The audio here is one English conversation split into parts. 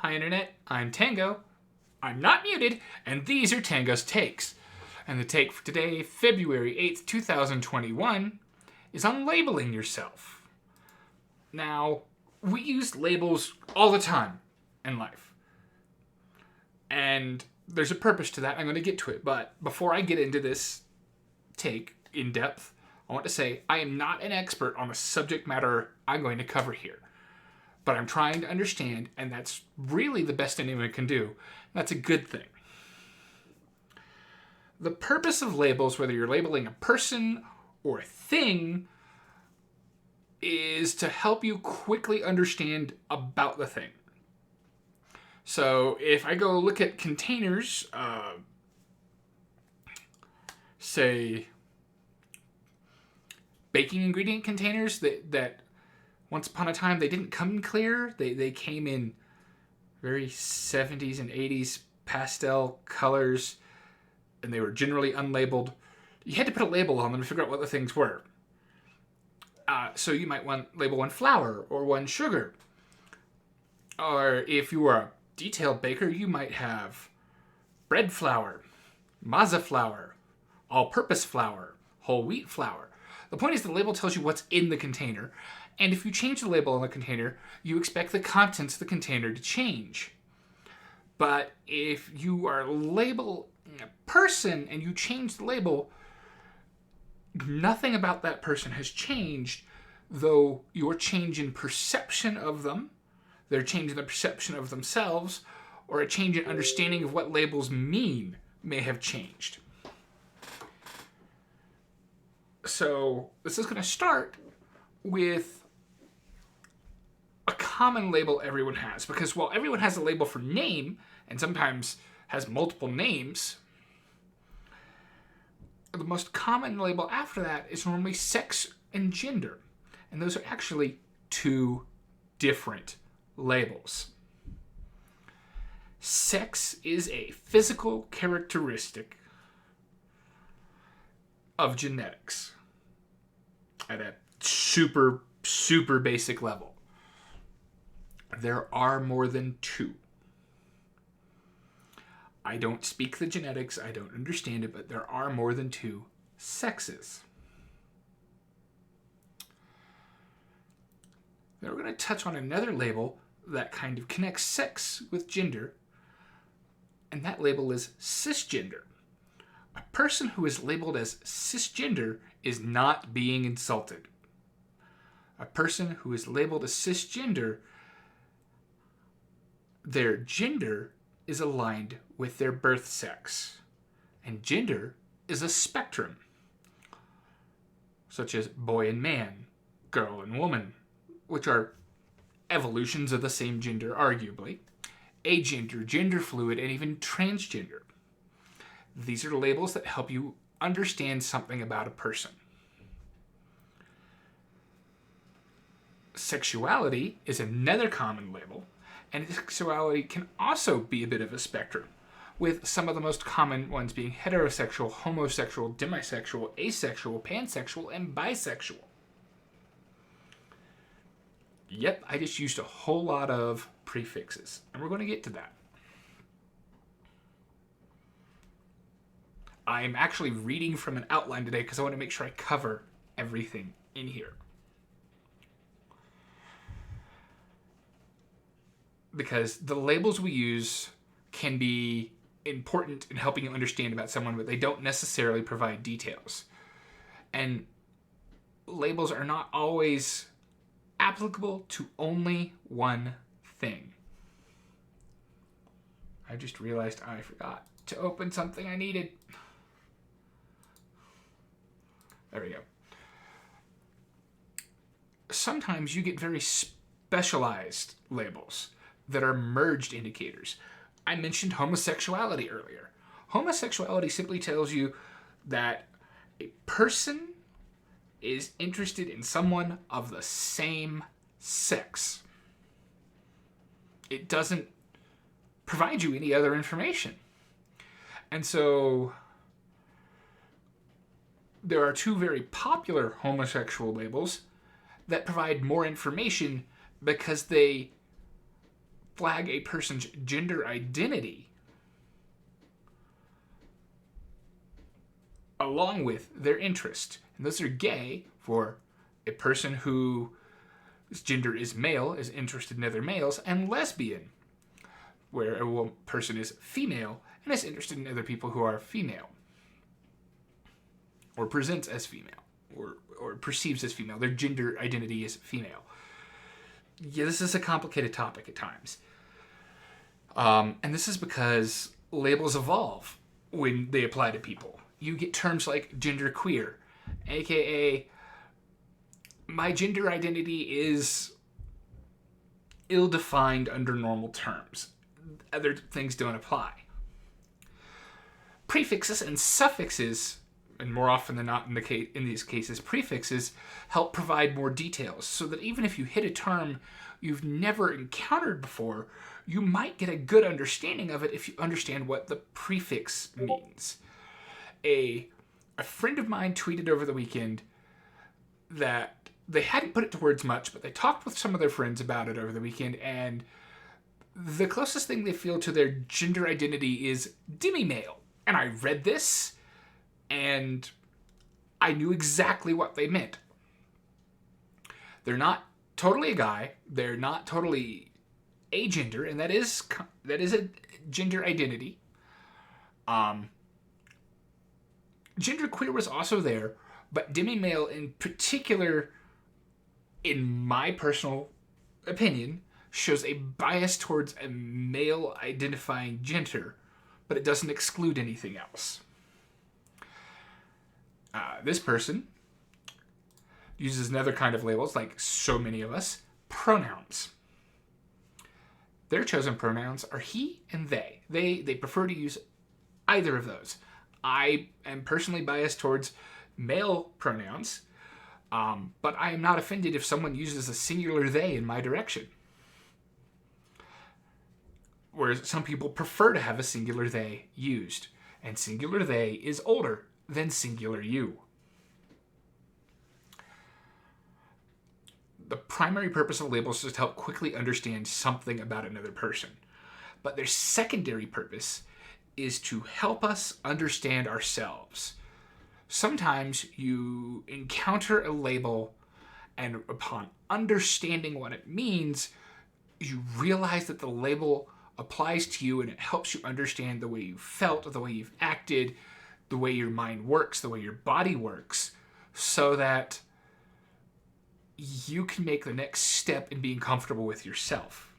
Hi Internet, I'm Tango. I'm not muted, and these are Tango's takes. And the take for today, February 8th, 2021, is on labeling yourself. Now, we use labels all the time in life. And there's a purpose to that. I'm going to get to it. But before I get into this take in depth, I want to say I am not an expert on the subject matter I'm going to cover here. But I'm trying to understand, and that's really the best anyone can do. That's a good thing. The purpose of labels, whether you're labeling a person or a thing, is to help you quickly understand about the thing. So if I go look at containers, say baking ingredient containers that once upon a time they didn't come in clear. They came in very 70s and 80s pastel colors, and they were generally unlabeled. You had to put a label on them to figure out what the things were. So you might label one flour or one sugar. Or if you were a detailed baker, you might have bread flour, maza flour, all-purpose flour, whole wheat flour. The point is the label tells you what's in the container, and if you change the label on the container, you expect the contents of the container to change. But if you are labeling a person and you change the label, nothing about that person has changed, though your change in perception of them, their change in the perception of themselves, or a change in understanding of what labels mean may have changed. So this is going to start with a common label everyone has, because while everyone has a label for name, and sometimes has multiple names, the most common label after that is normally sex and gender. And those are actually two different labels. Sex is a physical characteristic of genetics at a super, super basic level. There are more than two. I don't speak the genetics, I don't understand it, but there are more than two sexes. Now we're going to touch on another label that kind of connects sex with gender, and that label is cisgender. A person who is labeled as cisgender is not being insulted. A person who is labeled as cisgender, their gender is aligned with their birth sex. And gender is a spectrum, such as boy and man, girl and woman, which are evolutions of the same gender, arguably. Agender, gender fluid, and even transgender. These are labels that help you understand something about a person. Sexuality is another common label, and sexuality can also be a bit of a spectrum, with some of the most common ones being heterosexual, homosexual, demisexual, asexual, pansexual, and bisexual. Yep, I just used a whole lot of prefixes, and we're going to get to that. I'm actually reading from an outline today because I want to make sure I cover everything in here. Because the labels we use can be important in helping you understand about someone, but they don't necessarily provide details. And labels are not always applicable to only one thing. I just realized I forgot to open something I needed. There we go. Sometimes you get very specialized labels that are merged indicators. I mentioned homosexuality earlier. Homosexuality simply tells you that a person is interested in someone of the same sex. It doesn't provide you any other information. And so there are two very popular homosexual labels that provide more information because they flag a person's gender identity along with their interest. And those are gay for a person whose gender is male, is interested in other males, and lesbian, where a person is female and is interested in other people who are female, or presents as female, or perceives as female. Their gender identity is female. Yeah, this is a complicated topic at times. And this is because labels evolve when they apply to people. You get terms like genderqueer, aka my gender identity is ill-defined under normal terms. Other things don't apply. Prefixes and suffixes, and more often than not in these cases, prefixes help provide more details, so that even if you hit a term you've never encountered before, you might get a good understanding of it if you understand what the prefix means. A friend of mine tweeted over the weekend that they hadn't put it to words much, but they talked with some of their friends about it over the weekend, and the closest thing they feel to their gender identity is demi-male. And I read this, and I knew exactly what they meant. They're not totally a guy, they're not totally agender, and that is a gender identity. Genderqueer was also there, but demi-male in particular, in my personal opinion, shows a bias towards a male identifying gender, but it doesn't exclude anything else. This person uses another kind of labels, like so many of us, pronouns. Their chosen pronouns are he and they. They prefer to use either of those. I am personally biased towards male pronouns, but I am not offended if someone uses a singular they in my direction. Whereas some people prefer to have a singular they used, and singular they is older than singular you. The primary purpose of labels is to help quickly understand something about another person, but their secondary purpose is to help us understand ourselves. Sometimes you encounter a label, and upon understanding what it means, you realize that the label applies to you, and it helps you understand the way you felt, the way you've acted, the way your mind works, the way your body works, so that you can make the next step in being comfortable with yourself.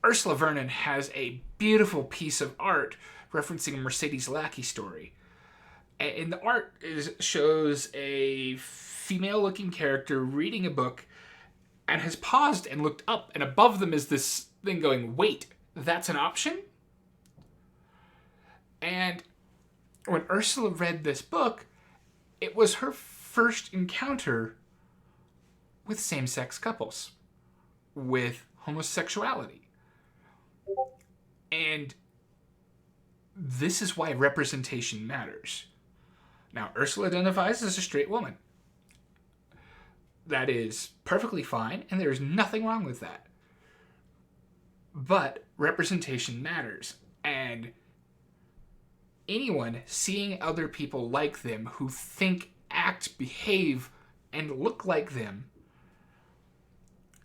Ursula Vernon has a beautiful piece of art referencing a Mercedes Lackey story. And the art shows a female-looking character reading a book and has paused and looked up, and above them is this thing going, wait, that's an option? And when Ursula read this book, it was her first encounter with same-sex couples, with homosexuality. And this is why representation matters. Now, Ursula identifies as a straight woman. That is perfectly fine, and there is nothing wrong with that. But representation matters, and anyone seeing other people like them who think, act, behave, and look like them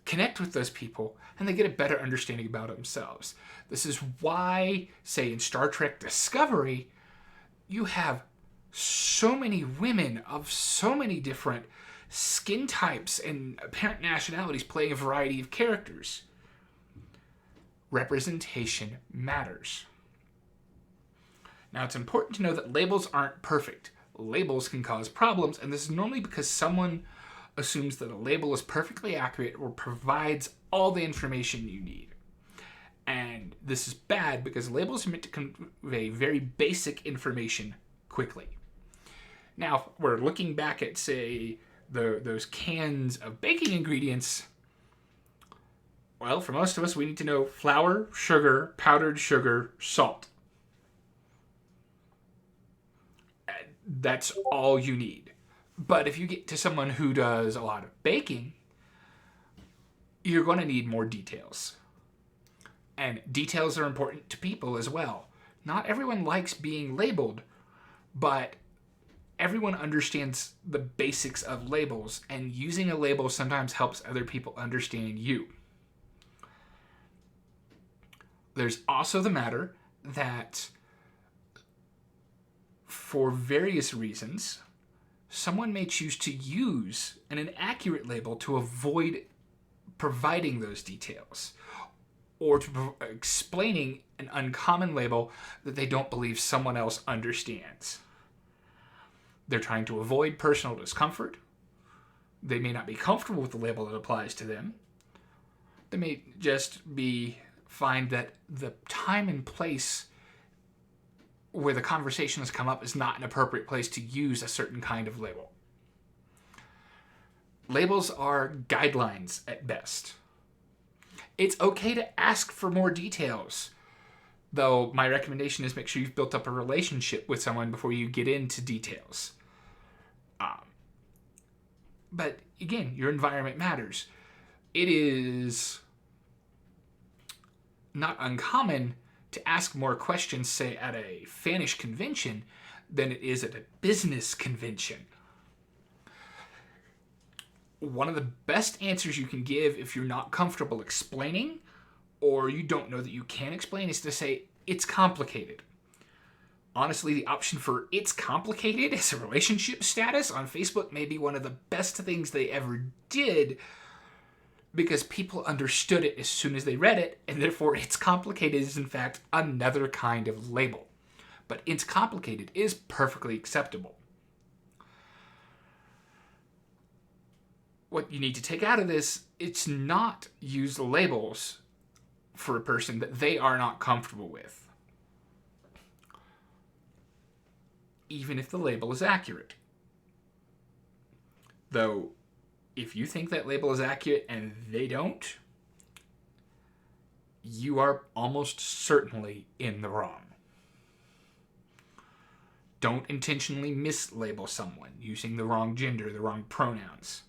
connect with those people, and they get a better understanding about themselves. This is why, say in Star Trek Discovery, you have so many women of so many different skin types and apparent nationalities playing a variety of characters. Representation matters. Now, it's important to know that labels aren't perfect. Labels can cause problems, and this is normally because someone assumes that a label is perfectly accurate or provides all the information you need. And this is bad because labels are meant to convey very basic information quickly. Now, if we're looking back at, say, those cans of baking ingredients, well, for most of us, we need to know flour, sugar, powdered sugar, salt. That's all you need. But if you get to someone who does a lot of baking, you're going to need more details. And details are important to people as well. Not everyone likes being labeled, but everyone understands the basics of labels, and using a label sometimes helps other people understand you. There's also the matter that for various reasons, someone may choose to use an inaccurate label to avoid providing those details, or to explaining an uncommon label that they don't believe someone else understands. They're trying to avoid personal discomfort. They may not be comfortable with the label that applies to them. They may just find that the time and place where the conversation has come up is not an appropriate place to use a certain kind of label. Labels are guidelines at best. It's okay to ask for more details, though my recommendation is make sure you've built up a relationship with someone before you get into details. But again, your environment matters. It is not uncommon to ask more questions, say, at a fanish convention than it is at a business convention. One of the best answers you can give if you're not comfortable explaining, or you don't know that you can explain, is to say, it's complicated. Honestly, the option for "it's complicated" as a relationship status on Facebook may be one of the best things they ever did, because people understood it as soon as they read it, and therefore "it's complicated" is in fact another kind of label. But "it's complicated" is perfectly acceptable. What you need to take out of this, it's not use labels for a person that they are not comfortable with, even if the label is accurate. Though, if you think that label is accurate and they don't, you are almost certainly in the wrong. Don't intentionally mislabel someone using the wrong gender, the wrong pronouns.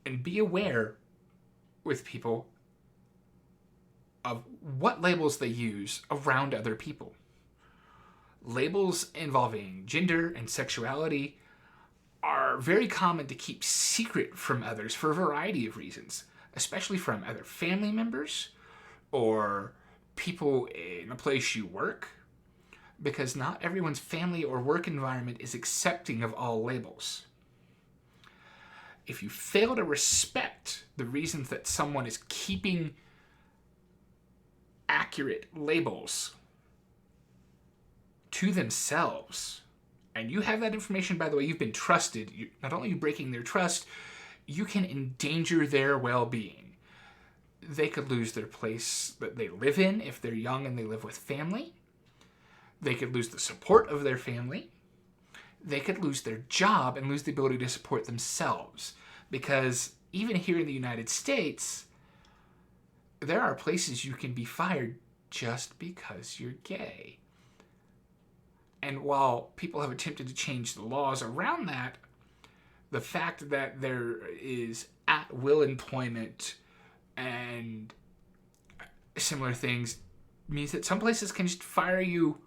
And be aware with people of what labels they use around other people. Labels involving gender and sexuality are very common to keep secret from others for a variety of reasons, especially from other family members or people in a place you work, because not everyone's family or work environment is accepting of all labels. If you fail to respect the reasons that someone is keeping accurate labels to themselves, and you have that information, by the way, you've been trusted. Not only are you breaking their trust, you can endanger their well-being. They could lose their place that they live in if they're young and they live with family. They could lose the support of their family. They could lose their job and lose the ability to support themselves. Because even here in the United States, there are places you can be fired just because you're gay. And while people have attempted to change the laws around that, the fact that there is at-will employment and similar things means that some places can just fire you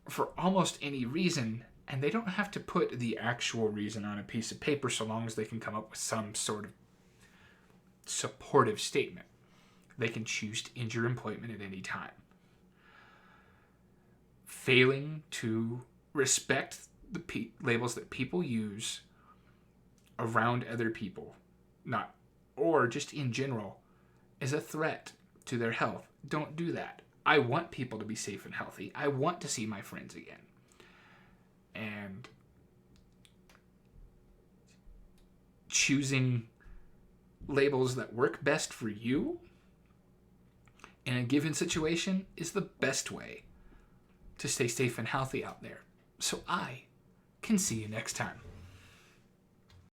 for almost any reason, and they don't have to put the actual reason on a piece of paper so long as they can come up with some sort of supportive statement. They can choose to end your employment at any time. Failing to respect the labels that people use around other people, or just in general, is a threat to their health. Don't do that. I want people to be safe and healthy. I want to see my friends again. And choosing labels that work best for you in a given situation is the best way to stay safe and healthy out there. So I can see you next time.